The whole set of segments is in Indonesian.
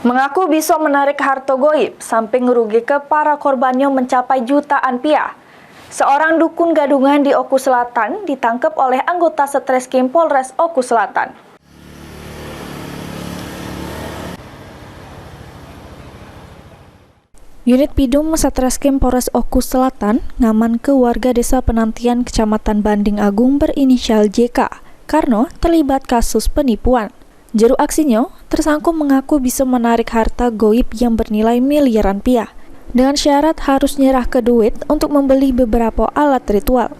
Mengaku bisa menarik harta goib sampai ngerugi ke para korbannya mencapai jutaan rupiah. Seorang dukun gadungan di Oku Selatan ditangkap oleh anggota Satreskrim Polres Oku Selatan. Unit Pidum Satreskrim Polres Oku Selatan ngaman ke warga desa Penantian Kecamatan Banding Agung berinisial JK karena terlibat kasus penipuan. Juru aksinya, tersangka mengaku bisa menarik harta goib yang bernilai miliaran rupiah dengan syarat harus nyerah ke duit untuk membeli beberapa alat ritual.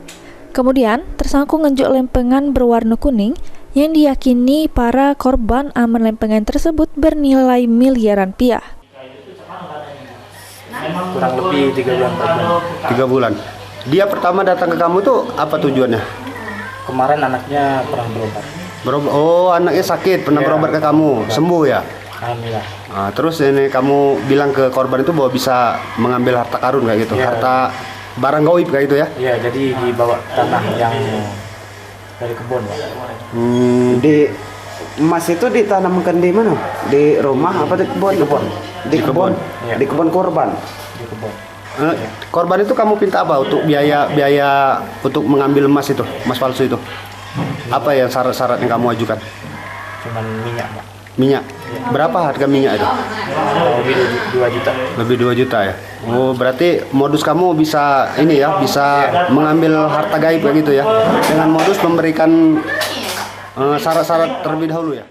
Kemudian, tersangka ngejuk lempengan berwarna kuning yang diyakini para korban aman lempengan tersebut bernilai miliaran rupiah. Kurang lebih 3 bulan per bulan. 3 bulan. Dia pertama datang ke kamu tuh apa tujuannya? Kemarin anaknya pernah berobat. Oh, anaknya sakit, pernah berobat ke kamu, sembuh ya? Alhamdulillah. Nah, terus ini kamu bilang ke korban itu bahwa bisa mengambil harta karun kayak gitu, harta barang gaib kayak gitu ya? Iya, jadi dibawa tanah yang dari kebun, Pak. Di emas itu ditanamkan di mana? Di rumah apa di kebun? Di kebun. Di kebun. Iya. Di kebun korban. Di kebun. Korban itu kamu minta apa untuk biaya untuk mengambil emas itu, emas palsu itu? Apa yang syarat-syarat yang kamu ajukan? Cuman minyak, Pak. Minyak? Berapa harga minyak itu? Lebih 2 juta. Lebih 2 juta ya? Oh, berarti modus kamu bisa ini ya, bisa mengambil harta gaib kayak gitu ya? Dengan modus memberikan syarat-syarat terlebih dahulu ya?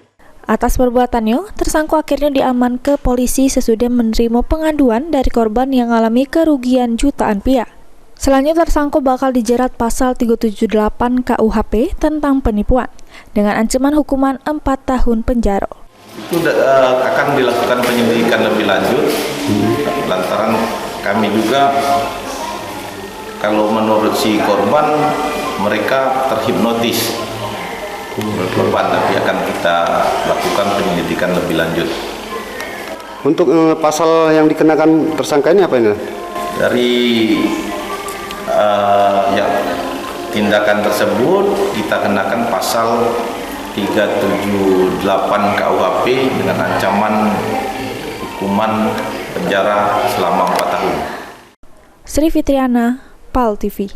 Atas perbuatannya, tersangka akhirnya diaman ke polisi sesudah menerima pengaduan dari korban yang mengalami kerugian jutaan rupiah. Selanjutnya tersangka bakal dijerat pasal 378 KUHP tentang penipuan dengan ancaman hukuman 4 tahun penjara. Itu akan dilakukan penyelidikan lebih lanjut lantaran kami juga kalau menurut si korban mereka terhipnotis korban, tapi akan kita lakukan penyelidikan lebih lanjut. Untuk pasal yang dikenakan tersangka ini apa ini? Dari tindakan tersebut kita kenakan pasal 378 KUHP dengan ancaman hukuman penjara selama 4 tahun. Sri Fitriana, PAL TV.